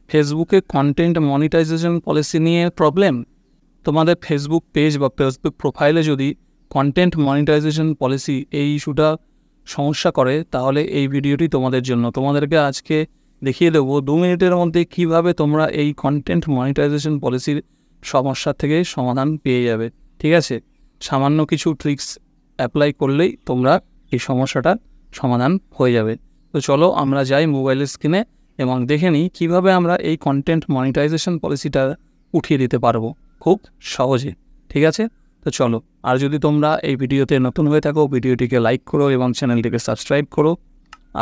ফেসবুকে content monetization policy নিয়ে problem. তোমাদের ফেসবুক পেজ বা ফেসবুক প্রোফাইলে যদি কন্টেন্ট মনিটাইজেশন পলিসি এই ইস্যুটা সমস্যা করে, তাহলে এই ভিডিওটি তোমাদের জন্য। তোমাদেরকে আজকে দেখিয়ে দেবো 2 মিনিটের মধ্যে কিভাবে তোমরা এই কন্টেন্ট মনিটাইজেশন পলিসির সমস্যা থেকে সমাধান পেয়ে যাবে। ঠিক আছে, সামান্য কিছু ট্রিক্স অ্যাপ্লাই করলেই তোমরা এই সমস্যাটার সমাধান হয়ে যাবে। তো চলো আমরা যাই মোবাইলের স্ক্রিনে এবং দেখে নিই কীভাবে আমরা এই কন্টেন্ট মনিটাইজেশন পলিসিটা উঠিয়ে দিতে পারবো খুব সহজে। ঠিক আছে, তো চলো। আর যদি তোমরা এই ভিডিওতে নতুন হয়ে থাকো, ভিডিওটিকে লাইক করো এবং চ্যানেলটিকে সাবস্ক্রাইব করো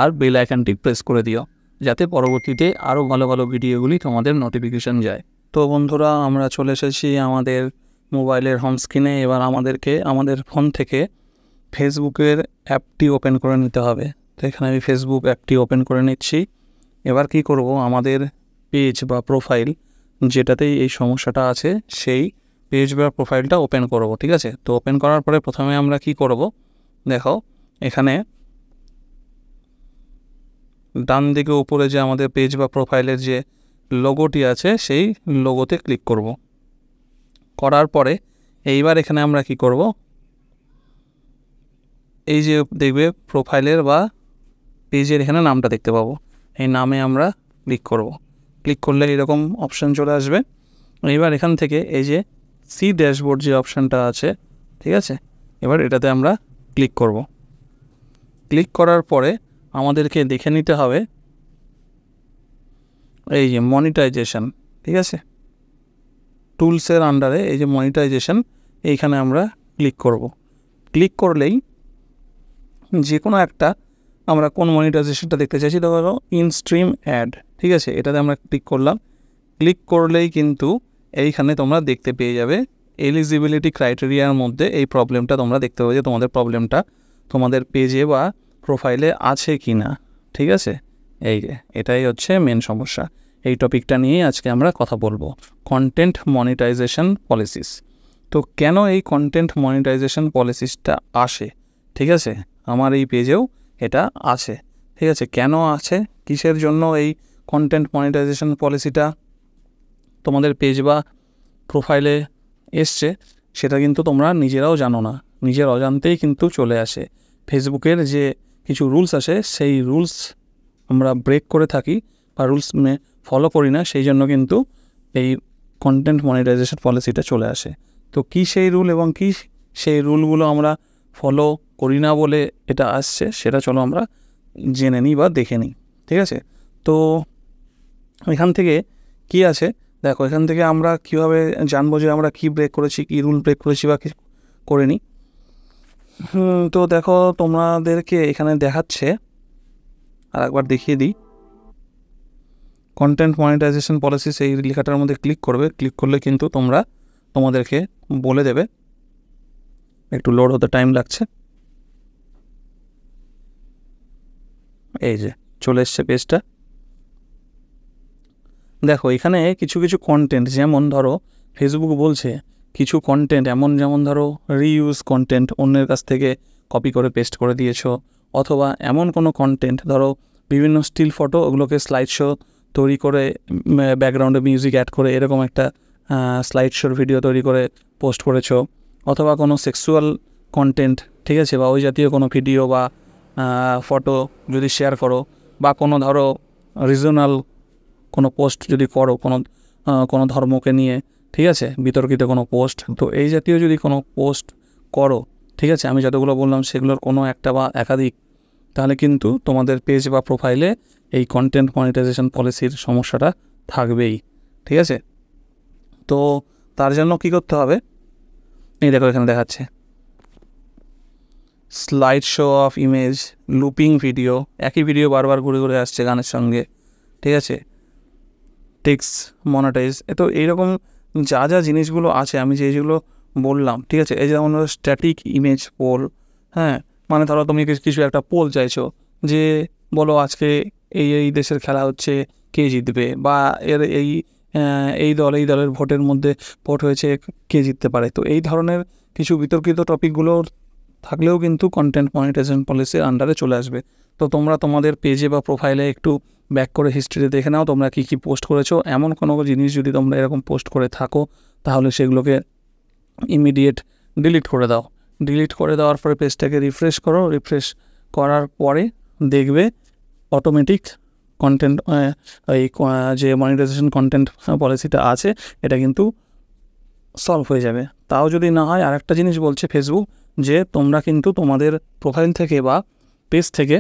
আর বেল আইকনটি প্রেস করে দিও, যাতে পরবর্তীতে আরও ভালো ভালো ভিডিওগুলি তোমাদের নোটিফিকেশান যায়। তো বন্ধুরা, আমরা চলে এসেছি আমাদের মোবাইলের হোম স্ক্রিনে। এবার আমাদেরকে আমাদের ফোন থেকে ফেসবুকের অ্যাপটি ওপেন করে নিতে হবে। তো এখানে আমি ফেসবুক অ্যাপটি ওপেন করে নিচ্ছি। এবার কি করব, আমাদের পেজ বা প্রোফাইল যেটাতেই এই সমস্যাটা আছে সেই পেজ বা প্রোফাইলটা ওপেন করব। ঠিক আছে, তো ওপেন করার পরে প্রথমে আমরা কি করব, দেখো এখানে ডান দিকে উপরে যে আমাদের পেজ বা প্রোফাইলের যে লোগোটি আছে সেই লোগোতে ক্লিক করব। করার পরে এইবার এখানে আমরা কি করব, এই যে দেখবে প্রোফাইলের বা পেজের এখানে নামটা দেখতে পাবো, এই নামে আমরা ক্লিক করব। ক্লিক করলে এরকম অপশান চলে আসবে। এবার এখান থেকে এই যে সি ড্যাশবোর্ড যে অপশানটা আছে, ঠিক আছে, এবার এটাতে আমরা ক্লিক করব। ক্লিক করার পরে আমাদেরকে দেখে নিতে হবে এই যে মনিটাইজেশন। ঠিক আছে, টুলসের আন্ডারে এই যে মনিটাইজেশন, এইখানে আমরা ক্লিক করব। ক্লিক করলেই যে কোনো একটা আমরা কোন মনিটাইজেশনটা দেখতে চাইছি, ধরো ইন স্ট্রিম অ্যাড। ঠিক আছে, এটাতে আমরা ক্লিক করলাম। ক্লিক করলেই কিন্তু এইখানে তোমরা দেখতে পেয়ে যাবে এলিজিবিলিটি ক্রাইটেরিয়ার মধ্যে এই প্রবলেমটা তোমরা দেখতে পাবে যে তোমাদের প্রবলেমটা তোমাদের পেজে বা প্রোফাইলে আছে কি না। ঠিক আছে, এই যে এটাই হচ্ছে মেন সমস্যা। এই টপিকটা নিয়েই আজকে আমরা কথা বলবো, কন্টেন্ট মনিটাইজেশন পলিসিস। তো কেন এই কন্টেন্ট মনিটাইজেশন পলিসিসটা আসে, ঠিক আছে, আমার এই পেজেও এটা আছে। ঠিক আছে, কেন আছে, কিসের জন্য এই কন্টেন্ট মনিটাইজেশন পলিসিটা তোমাদের পেজ বা প্রোফাইলে এসছে, সেটা কিন্তু তোমরা নিজেরাও জানো না, নিজের অজান্তেই কিন্তু চলে আসে। ফেসবুকের যে কিছু রুলস আসে সেই রুলস আমরা ব্রেক করে থাকি বা রুলস ফলো করি না, সেই জন্য কিন্তু এই কন্টেন্ট মনিটাইজেশন পলিসিটা চলে আসে। তো কী সেই রুল এবং কী সেই রুলগুলো আমরা ফলো করি না বলে এটা আসছে, সেটা চলো আমরা জেনে নিই বা দেখে নিই। ঠিক আছে, তো এখান থেকে কি আছে দেখো, এখান থেকে আমরা কীভাবে জানবো যে আমরা কী ব্রেক করেছি, কী রুল ব্রেক করেছি বা কী করিনি। তো দেখো তোমাদেরকে এখানে দেখাচ্ছে, আর একবার দেখিয়ে দিই, কন্টেন্ট মনিটাইজেশন পলিসি সেই লেখাটার মধ্যে ক্লিক করবে। ক্লিক করলে কিন্তু তোমাদেরকে বলে দেবে। একটু লোড হতে টাইম লাগছে। এই যে চলে এসছে পেজটা। দেখো এখানে কিছু কিছু কন্টেন্ট, যেমন ধরো ফেসবুক বলছে কিছু কন্টেন্ট এমন, যেমন ধরো রিইউজ কন্টেন্ট, অন্যের কাছ থেকে কপি করে পেস্ট করে দিয়েছো, অথবা এমন কোনো কন্টেন্ট ধরো বিভিন্ন স্টিল ফটো, ওগুলোকে স্লাইড শো তৈরি করে ব্যাকগ্রাউন্ডে মিউজিক অ্যাড করে এরকম একটা স্লাইড শোর ভিডিও তৈরি করে পোস্ট করেছো, অথবা কোনো সেক্সুয়াল কন্টেন্ট, ঠিক আছে, বা ওই জাতীয় কোনো ভিডিও বা ফটো যদি শেয়ার করো, বা কোনো ধরো রিজনাল কোনো পোস্ট যদি করো কোনো ধর্মকে নিয়ে, ঠিক আছে, বিতর্কিত কোনো পোস্ট, তো এই জাতীয় যদি কোনো পোস্ট করো, ঠিক আছে, আমি যতগুলো বললাম সেগুলোর কোনো একটা বা একাধিক, তাহলে কিন্তু তোমাদের পেজ বা প্রোফাইলে এই কন্টেন্ট মনিটাইজেশন পলিসির সমস্যাটা থাকবেই। ঠিক আছে, তো তার জন্য কি করতে হবে, এই দেখো এখানে দেখাচ্ছে slide show off image, looping video, একই ভিডিও বারবার ঘুরে ঘুরে আসছে গানের সঙ্গে, ঠিক আছে, টেক্সট মনিটাইজ, তো এইরকম যা যা জিনিসগুলো আছে আমি যেগুলো বললাম, ঠিক আছে, এই যেমন স্ট্যাটিক ইমেজ পোল, হ্যাঁ, মানে ধরো তুমি কিছু একটা পোল চাইছো যে বলো আজকে এই দেশের খেলা হচ্ছে, কে জিতবে, বা এই দলের ভোটের মধ্যে ভোট হয়েছে, কে জিততে পারে, তো এই ধরনের কিছু বিতর্কিত টপিকগুলো থাকলেও কিন্তু কন্টেন্ট মনিটাইজেশন পলিসির আন্ডারে চলে আসবে। তো তোমরা তোমাদের পেজে বা প্রোফাইলে একটু ব্যাক করে হিস্ট্রিতে দেখে নাও তোমরা কী কী পোস্ট করেছো। এমন কোনো জিনিস যদি তোমরা এরকম পোস্ট করে থাকো তাহলে সেগুলোকে ইমিডিয়েট ডিলিট করে দাও। ডিলিট করে দেওয়ার পরে পেজটাকে রিফ্রেশ করো। রিফ্রেশ করার পরে দেখবে অটোমেটিক কন্টেন্ট এই যে মনিটাইজেশন কন্টেন্ট পলিসিটা আছে এটা কিন্তু সলভ হয়ে যাবে। তাও যদি না হয়, আরেকটা জিনিস বলছে ফেসবুক যে তোমরা কিন্তু তোমাদের প্রোফাইল থেকে বা পেজ থেকে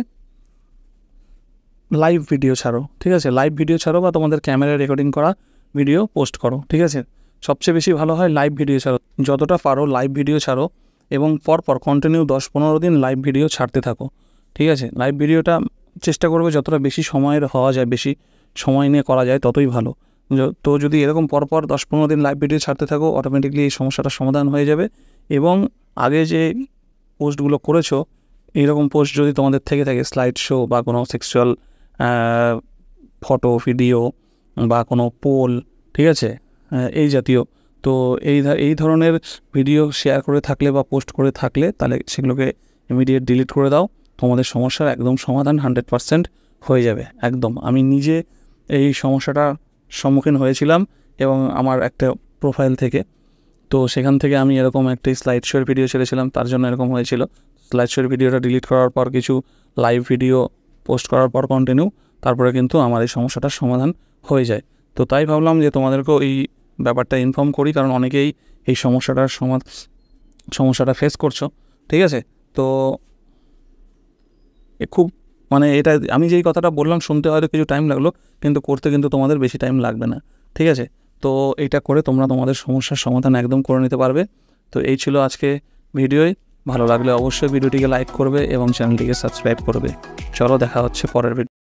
লাইভ ভিডিও ছাড়ো, ঠিক আছে? লাইভ ভিডিও ছাড়ো বা তোমাদের ক্যামেরায় রেকর্ডিং করা ভিডিও পোস্ট করো, ঠিক আছে? সবচেয়ে বেশি ভালো হয় লাইভ ভিডিও ছাড়ো। যতটা পারো লাইভ ভিডিও ছাড়ো এবং পরপর কন্টিনিউ 10-15 দিন লাইভ ভিডিও ছাড়তে থাকো, ঠিক আছে? লাইভ ভিডিওটা চেষ্টা করবে যতটা বেশি সময়ের হওয়া যায়, বেশি সময় নিয়ে করা যায় ততই ভালো। তো যদি এরকম পরপর 10-15 দিন লাইভ ভিডিও ছাড়তে থাকো অটোমেটিকলি এই সমস্যাটার সমাধান হয়ে যাবে। এবং আগে যে পোস্টগুলো করেছো এইরকম পোস্ট যদি তোমাদের থেকে থাকে স্লাইড শো বা কোনো সেক্সুয়াল ফটো ভিডিও বা কোনো পোল, ঠিক আছে, এই জাতীয়, তো এই ধরনের ভিডিও শেয়ার করে থাকলে বা পোস্ট করে থাকলে তাহলে সেগুলোকে ইমিডিয়েট ডিলিট করে দাও। তোমাদের সমস্যার একদম সমাধান 100% হয়ে যাবে একদম। আমি নিজে এই সমস্যাটার সম্মুখীন হয়েছিলাম এবং আমার একটা প্রোফাইল থেকে, তো সেখান থেকে আমি এরকম একটি স্লাইড শোর ভিডিও ছেড়েছিলাম, তার জন্য এরকম হয়েছিল। স্লাইড শোর ভিডিওটা ডিলিট করার পর কিছু লাইভ ভিডিও পোস্ট করার পর কন্টিনিউ, তারপরে কিন্তু আমার এই সমস্যাটার সমাধান হয়ে যায়। তো তাই ভাবলাম যে তোমাদেরকেও এই ব্যাপারটা ইনফর্ম করি, কারণ অনেকেই এই সমস্যাটা ফেস করছো, ঠিক আছে? তো খুব মানে এটা আমি যেই কথাটা বললাম শুনতে হয়তো কিছু টাইম লাগলো, কিন্তু করতে কিন্তু তোমাদের বেশি টাইম লাগবে না, ঠিক আছে? তো এইটা করে তোমরা তোমাদের সমস্যার সমাধান একদম করে নিতে পারবে। তো এই ছিল আজকে ভিডিওয়। ভালো লাগলে অবশ্যই ভিডিওটিকে লাইক করবে এবং চ্যানেলটিকে সাবস্ক্রাইব করবে। চলো দেখা হচ্ছে পরের ভিডিও।